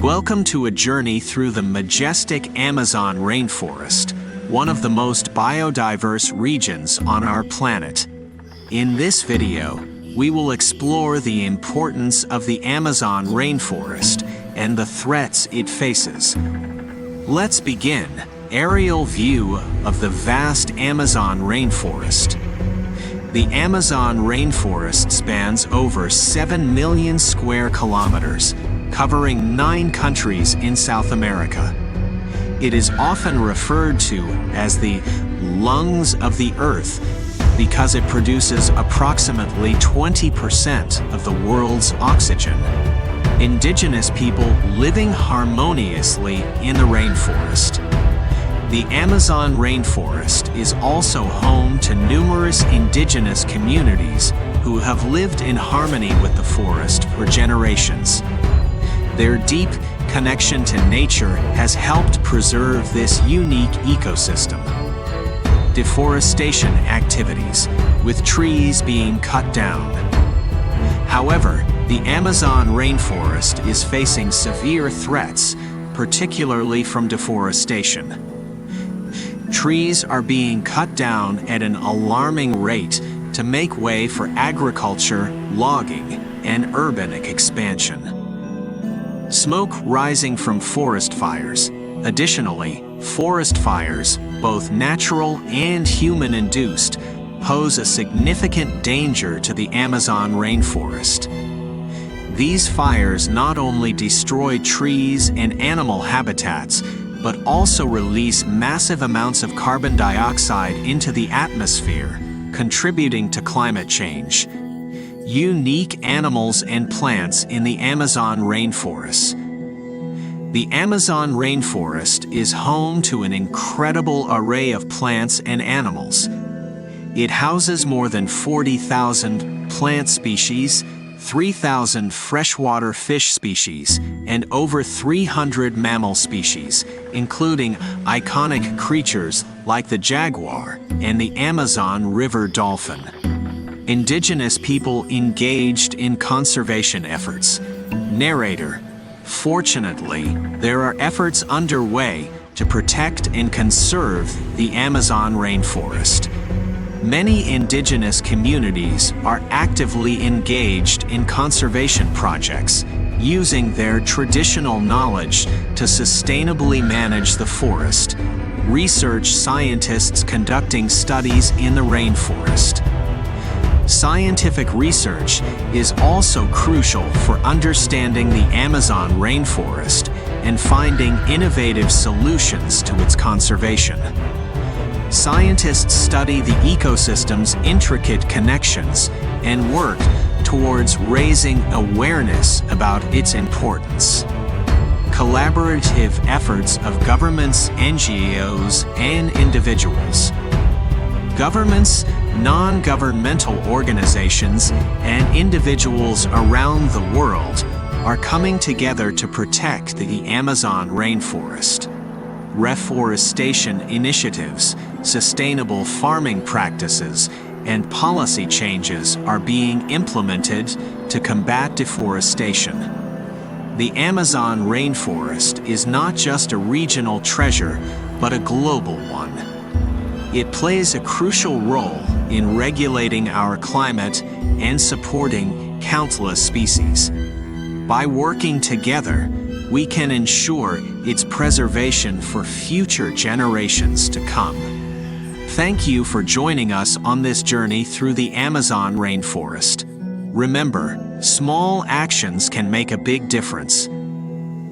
Welcome to a journey through the majestic Amazon rainforest, one of the most biodiverse regions on our planet. In this video, we will explore the importance of the Amazon rainforest and the threats it faces. Let's begin. Aerial view of the vast Amazon rainforest. The Amazon rainforest spans over 7 million square kilometers, covering 9 countries in South America. It is often referred to as the lungs of the earth because it produces approximately 20% of the world's oxygen. Indigenous people living harmoniously in the rainforest. The Amazon rainforest is also home to numerous indigenous communities who have lived in harmony with the forest for generations. Their deep connection to nature has helped preserve this unique ecosystem. Deforestation activities, with trees being cut down. However, the Amazon rainforest is facing severe threats, particularly from deforestation. Trees are being cut down at an alarming rate to make way for agriculture, logging, and urban expansion. Smoke rising from forest fires. Additionally, forest fires, both natural and human-induced, pose a significant danger to the Amazon rainforest. These fires not only destroy trees and animal habitats, but also release massive amounts of carbon dioxide into the atmosphere, contributing to climate change. Unique animals and plants in the Amazon rainforest. The Amazon rainforest is home to an incredible array of plants and animals. It houses more than 40,000 plant species, 3,000 freshwater fish species, and over 300 mammal species, including iconic creatures like the jaguar and the Amazon river dolphin. Indigenous people engaged in conservation efforts. Narrator: Fortunately, there are efforts underway to protect and conserve the Amazon rainforest. Many indigenous communities are actively engaged in conservation projects, using their traditional knowledge to sustainably manage the forest. Research scientists conducting studies in the rainforest. Scientific research is also crucial for understanding the Amazon rainforest and finding innovative solutions to its conservation. Scientists study the ecosystem's intricate connections and work towards raising awareness about its importance. Collaborative efforts of governments, NGOs, and individuals. Governments, non-governmental organizations, and individuals around the world are coming together to protect the Amazon rainforest. Reforestation initiatives, sustainable farming practices, and policy changes are being implemented to combat deforestation. The Amazon rainforest is not just a regional treasure, but a global one. It plays a crucial role in regulating our climate and supporting countless species. By working together, we can ensure its preservation for future generations to come. Thank you for joining us on this journey through the Amazon rainforest. Remember, small actions can make a big difference.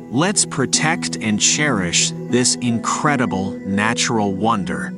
Let's protect and cherish this incredible natural wonder.